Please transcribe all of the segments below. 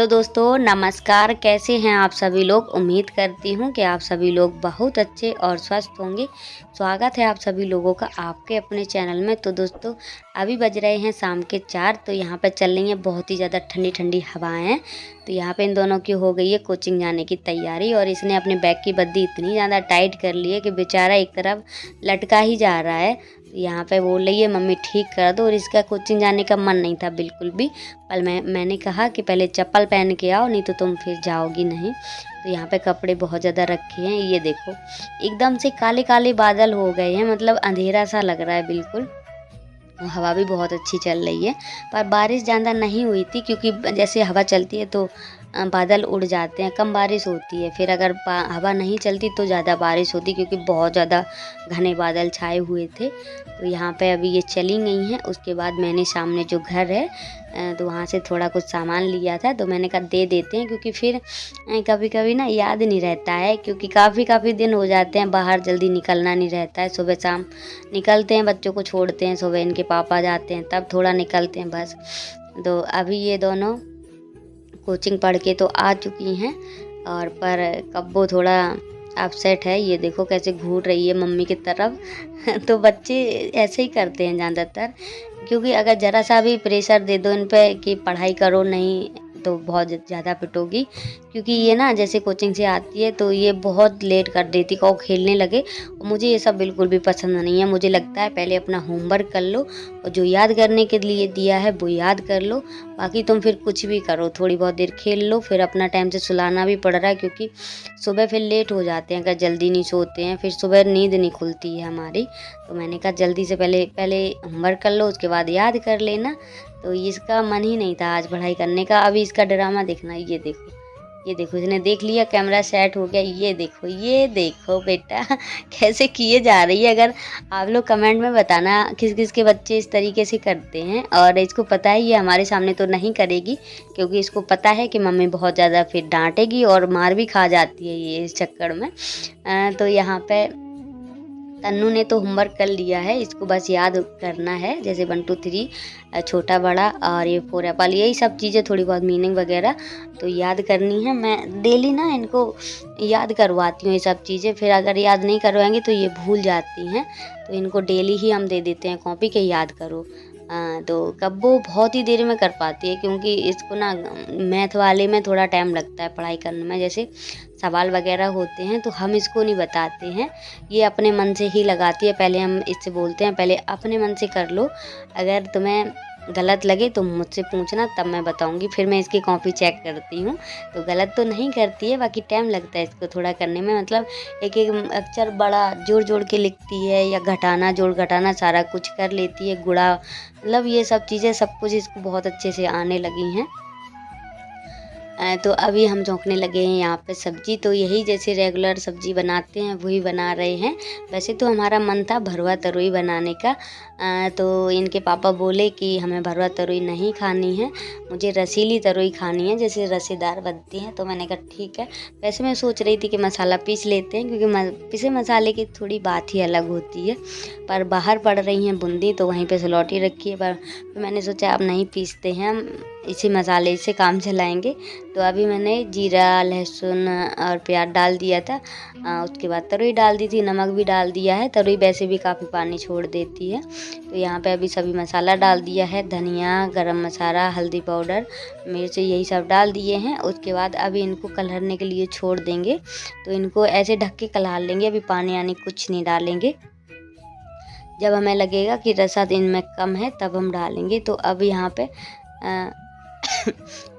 Hello दोस्तों, नमस्कार। कैसे हैं आप सभी लोग। उम्मीद करती हूँ कि आप सभी लोग बहुत अच्छे और स्वस्थ होंगे। स्वागत है आप सभी लोगों का आपके अपने चैनल में। तो दोस्तों अभी बज रहे हैं शाम के 4। तो यहाँ पे चल रही हैं बहुत ही ज़्यादा ठंडी ठंडी हवाएं। तो यहाँ पे इन दोनों की हो गई है कोचिंग जाने की तैयारी और इसने अपने बैग की बद्दी इतनी ज़्यादा टाइट कर ली है कि बेचारा एक तरफ लटका ही जा रहा है। यहाँ पे बोल रही है मम्मी ठीक कर दो, और इसका कोचिंग जाने का मन नहीं था बिल्कुल भी। पर मैंने कहा कि पहले चप्पल पहन के आओ, नहीं तो तुम फिर जाओगी नहीं। तो यहाँ पे कपड़े बहुत ज़्यादा रखे हैं। ये देखो एकदम से काले काले बादल हो गए हैं, मतलब अंधेरा सा लग रहा है बिल्कुल। हवा भी बहुत अच्छी चल रही है, पर बारिश ज़्यादा नहीं हुई थी क्योंकि जैसे हवा चलती है तो बादल उड़ जाते हैं, कम बारिश होती है। फिर अगर हवा नहीं चलती तो ज़्यादा बारिश होती क्योंकि बहुत ज़्यादा घने बादल छाए हुए थे। तो यहाँ पे अभी ये चली गई हैं। उसके बाद मैंने सामने जो घर है तो वहाँ से थोड़ा कुछ सामान लिया था, तो मैंने कहा दे देते हैं क्योंकि फिर कभी कभी ना याद नहीं रहता है, क्योंकि काफ़ी दिन हो जाते हैं बाहर, जल्दी निकलना नहीं रहता है। सुबह शाम निकलते हैं, बच्चों को छोड़ते हैं, सुबह इनके पापा जाते हैं तब थोड़ा निकलते हैं बस। तो अभी ये दोनों कोचिंग पढ़ के तो आ चुकी हैं, और पर कब्बो थोड़ा अपसेट है। ये देखो कैसे घूर रही है मम्मी की तरफ तो बच्चे ऐसे ही करते हैं ज़्यादातर, क्योंकि अगर ज़रा सा भी प्रेशर दे दो इन पे कि पढ़ाई करो नहीं तो बहुत ज़्यादा पिटोगी। क्योंकि ये ना जैसे कोचिंग से आती है तो ये बहुत लेट कर देती और खेलने लगे। और मुझे ये सब बिल्कुल भी पसंद नहीं है। मुझे लगता है पहले अपना होमवर्क कर लो और जो याद करने के लिए दिया है वो याद कर लो, बाकी तुम फिर कुछ भी करो, थोड़ी बहुत देर खेल लो। फिर अपना टाइम से सुलाना भी पड़ रहा है क्योंकि सुबह फिर लेट हो जाते हैं अगर जल्दी नहीं सोते हैं, फिर सुबह नींद नहीं खुलती है हमारी। तो मैंने कहा जल्दी से पहले होमवर्क कर लो, उसके बाद याद कर लेना। तो इसका मन ही नहीं था आज पढ़ाई करने का। अभी इसका ड्रामा देखना। ये देखो इसने देख लिया, कैमरा सेट हो गया। ये देखो बेटा कैसे किए जा रही है। अगर आप लोग कमेंट में बताना किस किस के बच्चे इस तरीके से करते हैं। और इसको पता है ये हमारे सामने तो नहीं करेगी, क्योंकि इसको पता है कि मम्मी बहुत ज़्यादा फिर डांटेगी और मार भी खा जाती है ये इस चक्कर में। तो यहाँ पे तन्नू ने तो होमवर्क कर लिया है, इसको बस याद करना है, जैसे 1 2 3 छोटा बड़ा और ये 4 एप्पल, यही सब चीज़ें थोड़ी बहुत मीनिंग वगैरह तो याद करनी है। मैं डेली ना इनको याद करवाती हूँ ये सब चीज़ें, फिर अगर याद नहीं करवाएंगे तो ये भूल जाती हैं। तो इनको डेली ही हम दे देते हैं कॉपी के याद करो। तो कब्बो बहुत ही देर में कर पाती है, क्योंकि इसको ना मैथ वाले में थोड़ा टाइम लगता है पढ़ाई करने में। जैसे सवाल वगैरह होते हैं तो हम इसको नहीं बताते हैं, ये अपने मन से ही लगाती है। पहले हम इससे बोलते हैं पहले अपने मन से कर लो, अगर तुम्हें गलत लगे तो मुझसे पूछना, तब मैं बताऊंगी। फिर मैं इसकी कॉपी चेक करती हूँ, तो गलत तो नहीं करती है, बाकी टाइम लगता है इसको थोड़ा करने में। मतलब एक एक अक्षर बड़ा जोड़ जोड़ के लिखती है, या घटाना जोड़ घटाना सारा कुछ कर लेती है, गुणा, मतलब ये सब चीज़ें सब कुछ इसको बहुत अच्छे से आने लगी हैं। तो अभी हम झोंकने लगे हैं यहाँ पे सब्जी। तो यही जैसे रेगुलर सब्जी बनाते हैं वही बना रहे हैं। वैसे तो हमारा मन था भरवा तरोई बनाने का, तो इनके पापा बोले कि हमें भरवा तरोई नहीं खानी है, मुझे रसीली तरोई खानी है, जैसे रसेदार बनती है। तो मैंने कहा ठीक है। वैसे मैं सोच रही थी कि मसाला पीस लेते हैं, क्योंकि पिसे मसाले की थोड़ी बात ही अलग होती है। पर बाहर पड़ रही हैं बूंदी तो वहीं पर सिलौटी रखी है, पर मैंने सोचा अब नहीं पीसते हैं, हम इसी मसाले से काम चलाएंगे। तो अभी मैंने जीरा लहसुन और प्याज डाल दिया था, उसके बाद तरोई डाल दी थी, नमक भी डाल दिया है। तरोई वैसे भी काफ़ी पानी छोड़ देती है। तो यहाँ पे अभी सभी मसाला डाल दिया है, धनिया, गरम मसाला, हल्दी पाउडर, मिर्च, यही सब डाल दिए हैं। उसके बाद अभी इनको कलरने के लिए छोड़ देंगे। तो इनको ऐसे ढक के कलर लेंगे, अभी पानी आनी कुछ नहीं डालेंगे। जब हमें लगेगा कि रसा इनमें कम है तब हम डालेंगे। तो अब यहाँ पे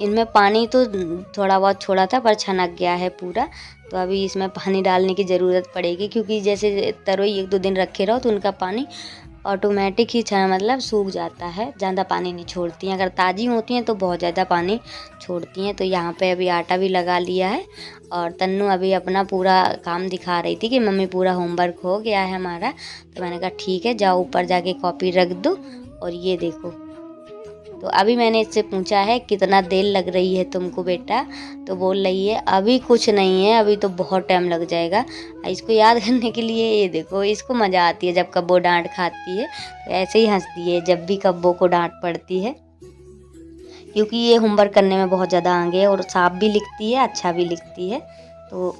इनमें पानी तो थोड़ा बहुत छोड़ा था पर छनक गया है पूरा। तो अभी इसमें पानी डालने की ज़रूरत पड़ेगी, क्योंकि जैसे तरोई 1 2 दिन रखे रहो तो उनका पानी ऑटोमेटिक ही मतलब सूख जाता है, ज़्यादा पानी नहीं छोड़ती हैं। अगर ताज़ी होती हैं तो बहुत ज़्यादा पानी छोड़ती हैं। तो यहाँ पे अभी आटा भी लगा लिया है, और तन्नू अभी अपना पूरा काम दिखा रही थी कि मम्मी पूरा होमवर्क हो गया है हमारा। तो मैंने कहा ठीक है, जाओ ऊपर जाके कॉपी रख दो। और ये देखो, तो अभी मैंने इससे पूछा है कितना देर लग रही है तुमको बेटा, तो बोल रही है अभी कुछ नहीं है, अभी तो बहुत टाइम लग जाएगा। इसको याद करने के लिए ये देखो, इसको मज़ा आती है जब कब्बो डांट खाती है, तो ऐसे ही हंसती है जब भी कब्बो को डांट पड़ती है। क्योंकि ये होमवर्क करने में बहुत ज़्यादा आगे है और साफ भी लिखती है, अच्छा भी लिखती है। तो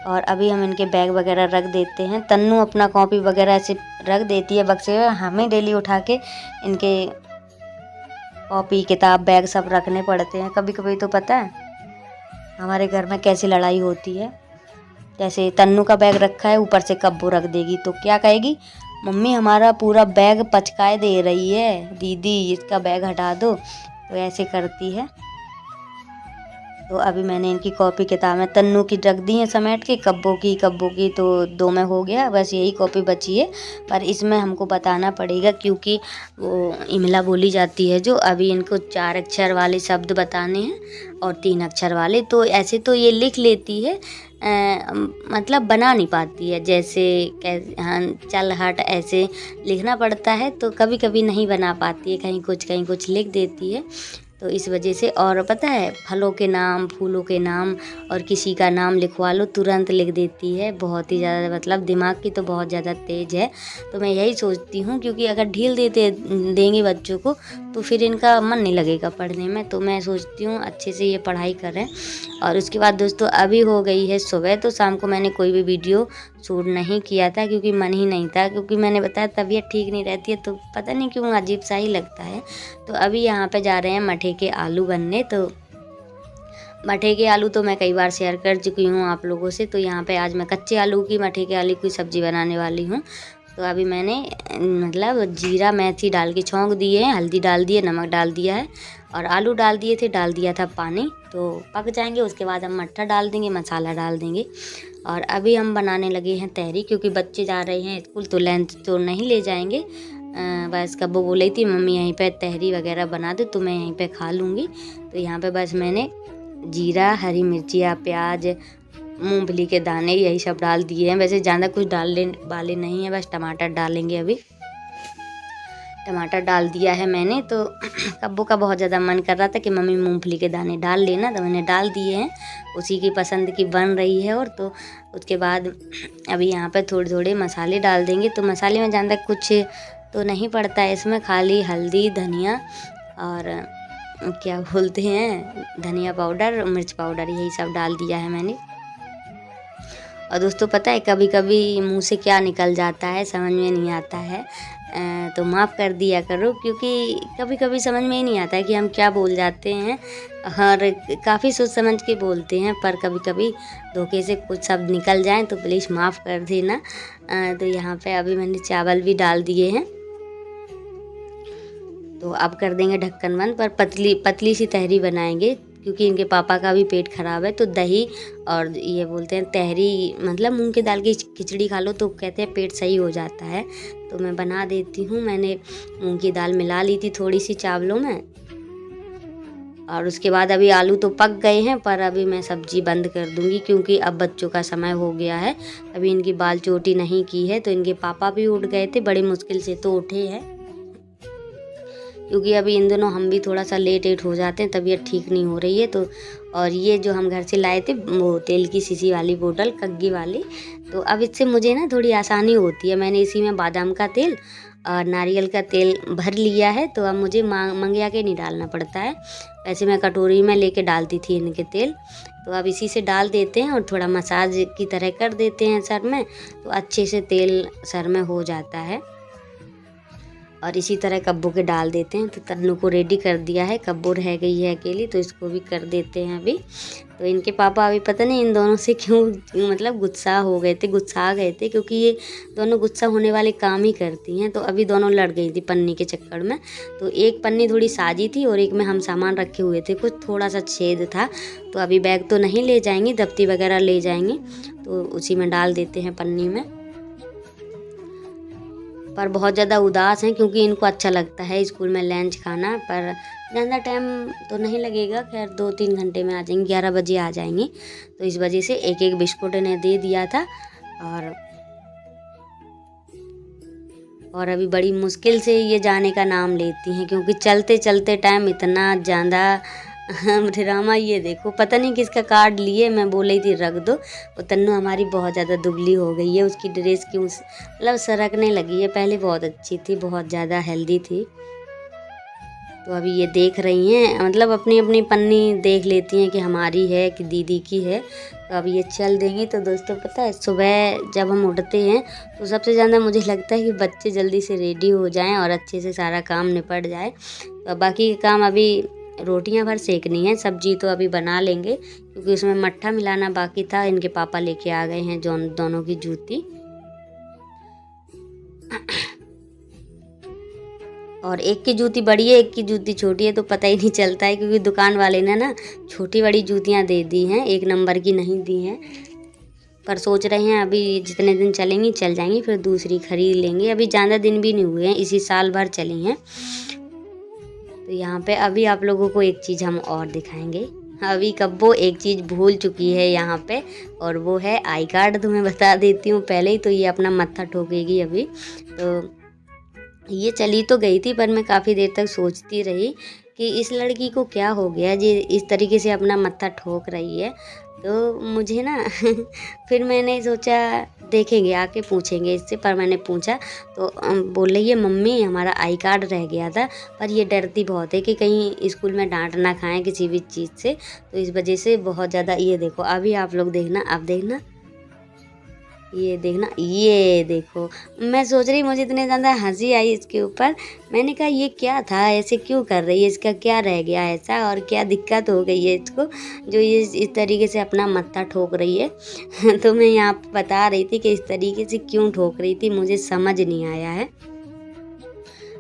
और अभी हम इनके बैग वगैरह रख देते हैं। तन्नू अपना कॉपी वगैरह ऐसे रख देती है बक्से में, हमें डेली उठा के इनके कॉपी किताब बैग सब रखने पड़ते हैं। कभी कभी तो पता है हमारे घर में कैसी लड़ाई होती है। जैसे तन्नू का बैग रखा है, ऊपर से कब्बो रख देगी तो क्या कहेगी, मम्मी हमारा पूरा बैग पचकाए दे रही है, दीदी इसका बैग हटा दो। तो ऐसे करती है। तो अभी मैंने इनकी कॉपी किताबें तन्नू की रख दी हैं समेट के, कब्बो की तो 2 में हो गया, बस यही कॉपी बची है। पर इसमें हमको बताना पड़ेगा क्योंकि वो इमला बोली जाती है जो, अभी इनको 4 अक्षर वाले शब्द बताने हैं और 3 अक्षर वाले। तो ऐसे तो ये लिख लेती है, मतलब बना नहीं पाती है। जैसे हाँ चल हट ऐसे लिखना पड़ता है, तो कभी कभी नहीं बना पाती है, कहीं कुछ लिख देती है। तो इस वजह से, और पता है फलों के नाम, फूलों के नाम और किसी का नाम लिखवा लो तुरंत लिख देती है। बहुत ही ज़्यादा मतलब दिमाग की तो बहुत ज़्यादा तेज है। तो मैं यही सोचती हूँ क्योंकि अगर ढील देंगे बच्चों को तो फिर इनका मन नहीं लगेगा पढ़ने में। तो मैं सोचती हूँ अच्छे से ये पढ़ाई करें। और उसके बाद दोस्तों अभी हो गई है सुबह, तो शाम को मैंने कोई भी वीडियो शूट नहीं किया था क्योंकि मन ही नहीं था, क्योंकि मैंने बताया तबीयत ठीक नहीं रहती है तो पता नहीं क्यों अजीब सा ही लगता है। तो अभी यहाँ पे जा रहे हैं मठे के आलू बनने। तो मठे के आलू तो मैं कई बार शेयर कर चुकी हूँ आप लोगों से। तो यहाँ पे आज मैं कच्चे आलू की मठे के आलू की सब्ज़ी बनाने वाली हूँ। तो अभी मैंने मतलब जीरा मेथी डाल के छौंक दिए हैं, हल्दी डाल दी है, नमक डाल दिया है और आलू डाल दिए थे, डाल दिया था पानी। तो पक जाएंगे उसके बाद हम मट्ठा डाल देंगे, मसाला डाल देंगे। और अभी हम बनाने लगे हैं तहरी, क्योंकि बच्चे जा रहे हैं स्कूल तो लंच तो नहीं ले जाएंगे। बस कब्बो बोली थी मम्मी यहीं पे तहरी वगैरह बना दो तो मैं यहीं पे खा लूँगी। तो यहाँ पे बस मैंने जीरा, हरी मिर्चियाँ, प्याज, मूंगफली के दाने यही सब डाल दिए हैं। वैसे ज़्यादा कुछ डालने वाले नहीं है, बस टमाटर डालेंगे। अभी टमाटर डाल दिया है मैंने। तो कब्बो का बहुत ज़्यादा मन कर रहा था कि मम्मी मूंगफली के दाने डाल लेना, तो मैंने डाल दिए हैं। उसी की पसंद की बन रही है। और तो उसके बाद अभी यहाँ पे थोड़े थोड़े मसाले डाल देंगे। तो मसाले में ज़्यादा कुछ तो नहीं पड़ता है इसमें, खाली हल्दी, धनिया और क्या बोलते हैं धनिया पाउडर, मिर्च पाउडर, यही सब डाल दिया है मैंने। और दोस्तों पता है कभी कभी मुंह से क्या निकल जाता है समझ में नहीं आता है, तो माफ़ कर दिया करो क्योंकि कभी कभी समझ में ही नहीं आता है कि हम क्या बोल जाते हैं। और काफ़ी सोच समझ के बोलते हैं, पर कभी कभी धोखे से कुछ शब्द निकल जाएं तो प्लीज़ माफ़ कर देना। तो यहाँ पे अभी मैंने चावल भी डाल दिए हैं। तो अब कर देंगे ढक्कन बंद, पर पतली सी तहरी बनाएंगे क्योंकि इनके पापा का भी पेट खराब है। तो दही और ये बोलते हैं तहरी मतलब मूंग की दाल की खिचड़ी खा लो तो कहते हैं पेट सही हो जाता है। तो मैं बना देती हूँ। मैंने मूंग की दाल मिला ली थी थोड़ी सी चावलों में। और उसके बाद अभी आलू तो पक गए हैं, पर अभी मैं सब्जी बंद कर दूंगी क्योंकि अब बच्चों का समय हो गया है। अभी इनकी बाल चोटी नहीं की है। तो इनके पापा भी उठ गए थे, बड़ी मुश्किल से तो उठे हैं क्योंकि अभी इन दोनों हम भी थोड़ा सा लेट हो जाते हैं, तबीयत ठीक नहीं हो रही है। तो और ये जो हम घर से लाए थे वो तेल की शीशी वाली बोतल कग्गी वाली, तो अब इससे मुझे ना थोड़ी आसानी होती है। मैंने इसी में बादाम का तेल और नारियल का तेल भर लिया है, तो अब मुझे मंगिया के नहीं डालना पड़ता है। वैसे मैं कटोरी में लेके डालती थी इनके तेल, तो अब इसी से डाल देते हैं और थोड़ा मसाज की तरह कर देते हैं सर में, तो अच्छे से तेल सर में हो जाता है। और इसी तरह कब्बो के डाल देते हैं। तो तन्नू को रेडी कर दिया है, कब्बो रह गई है अकेली, तो इसको भी कर देते हैं अभी। तो इनके पापा अभी पता नहीं इन दोनों से क्यों मतलब गुस्सा गए थे क्योंकि ये दोनों गुस्सा होने वाले काम ही करती हैं। तो अभी दोनों लड़ गई थी पन्नी के चक्कर में। तो एक पन्नी थोड़ी साजी थी और एक में हम सामान रखे हुए थे, कुछ थोड़ा सा छेद था। तो अभी बैग तो नहीं ले जाएंगे, दफ्ती वगैरह ले जाएंगे, तो उसी में डाल देते हैं पन्नी में। पर बहुत ज़्यादा उदास हैं क्योंकि इनको अच्छा लगता है स्कूल में लंच खाना, पर ज़्यादा टाइम तो नहीं लगेगा, खैर 2-3 घंटे में आ जाएंगे, 11 बजे आ जाएंगे। तो इस वजह से एक एक बिस्कुट इन्हें दे दिया था। और अभी बड़ी मुश्किल से ये जाने का नाम लेती हैं क्योंकि चलते चलते टाइम इतना ज़्यादा ड्रामा। ये देखो पता नहीं किसका कार्ड लिए, मैं बोल रही थी रख दो। वो तन्नू हमारी बहुत ज़्यादा दुबली हो गई है, उसकी ड्रेस की मतलब सरकने लगी है। पहले बहुत अच्छी थी, बहुत ज़्यादा हेल्दी थी। तो अभी ये देख रही हैं, मतलब अपनी अपनी पन्नी देख लेती हैं कि हमारी है कि दीदी की है। तो अब ये चल देंगी। तो दोस्तों पता है, सुबह जब हम उठते हैं तो सबसे ज़्यादा मुझे लगता है कि बच्चे जल्दी से रेडी हो जाएं और अच्छे से सारा काम निपट जाए। तो बाकी के काम अभी रोटियां भर सेकनी है, सब्जी तो अभी बना लेंगे क्योंकि उसमें मट्ठा मिलाना बाकी था। इनके पापा लेके आ गए हैं दोनों की जूती। और एक की जूती बड़ी है, एक की जूती छोटी है, तो पता ही नहीं चलता है क्योंकि दुकान वाले ने ना छोटी बड़ी जूतियां दे दी हैं, 1 नंबर की नहीं दी हैं। पर सोच रहे हैं अभी जितने दिन चलेंगी चल जाएंगी, फिर दूसरी खरीद लेंगे। अभी ज़्यादा दिन भी नहीं हुए हैं, इसी साल भर चली हैं। तो यहाँ पे अभी आप लोगों को एक चीज़ हम और दिखाएंगे। अभी कब्बो एक चीज़ भूल चुकी है यहाँ पे, और वो है आई कार्ड। तुम्हें बता देती हूँ पहले ही, तो ये अपना मत्था ठोकेगी अभी। तो ये चली तो गई थी, पर मैं काफ़ी देर तक सोचती रही कि इस लड़की को क्या हो गया जी, इस तरीके से अपना मत्था ठोक रही है। तो मुझे ना फिर मैंने सोचा देखेंगे, आके पूछेंगे इससे। पर मैंने पूछा तो बोल रही है मम्मी हमारा आई कार्ड रह गया था। पर ये डरती बहुत है कि कहीं स्कूल में डांट ना खाएं किसी भी चीज़ से, तो इस वजह से बहुत ज़्यादा। ये देखो अभी आप लोग देखना, अब देखना, ये देखना, ये देखो। मैं सोच रही, मुझे इतने ज़्यादा हंसी आई इसके ऊपर। मैंने कहा ये क्या था, ऐसे क्यों कर रही है, इसका क्या रह गया ऐसा, और क्या दिक्कत हो गई है इसको जो ये इस तरीके से अपना मत्था ठोक रही है। तो मैं यहाँ पे बता रही थी कि इस तरीके से क्यों ठोक रही थी, मुझे समझ नहीं आया है।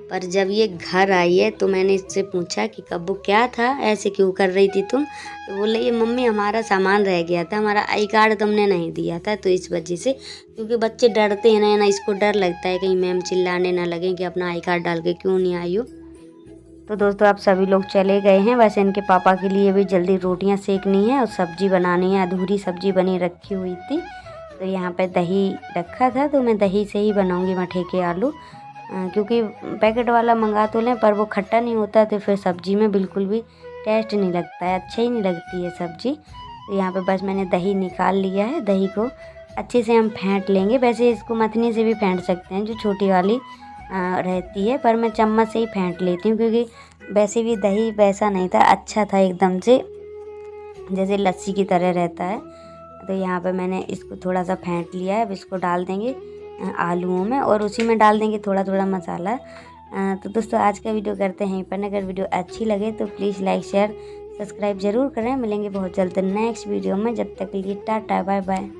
पर जब ये घर आई है तो मैंने इससे पूछा कि कब्बू क्या था, ऐसे क्यों कर रही थी तुम। तो बोल रही है मम्मी हमारा सामान रह गया था, हमारा आई कार्ड तुमने नहीं दिया था, तो इस वजह से। क्योंकि बच्चे डरते हैं ना, इसको डर लगता है कहीं मैम चिल्लाने ना लगे कि अपना आई कार्ड डाल के क्यों नहीं आई हो। तो दोस्तों आप सभी लोग चले गए हैं। वैसे इनके पापा के लिए भी जल्दी रोटियां सेकनी है और सब्जी बनानी है। अधूरी सब्जी बनी रखी हुई थी, तो यहाँ पे दही रखा था, तो मैं दही से ही बनाऊँगी मठे के आलू। क्योंकि पैकेट वाला मंगा तो लें पर वो खट्टा नहीं होता, तो फिर सब्जी में बिल्कुल भी टेस्ट नहीं लगता है, अच्छा ही नहीं लगती है सब्जी। तो यहाँ पे बस मैंने दही निकाल लिया है। दही को अच्छे से हम फेंट लेंगे। वैसे इसको मथनी से भी फेंट सकते हैं, जो छोटी वाली रहती है, पर मैं चम्मच से ही फेंट लेती हूँ क्योंकि वैसे भी दही वैसा नहीं था, अच्छा था एकदम से जैसे लस्सी की तरह रहता है। तो यहाँ पे मैंने इसको थोड़ा सा फेंट लिया है। अब इसको डाल देंगे आलूओं में और उसी में डाल देंगे थोड़ा थोड़ा मसाला। तो दोस्तों आज का वीडियो करते हैं पर अगर वीडियो अच्छी लगे तो प्लीज़ लाइक शेयर सब्सक्राइब ज़रूर करें। मिलेंगे बहुत जल्द नेक्स्ट वीडियो में, जब तक के लिए टाटा बाय बाय।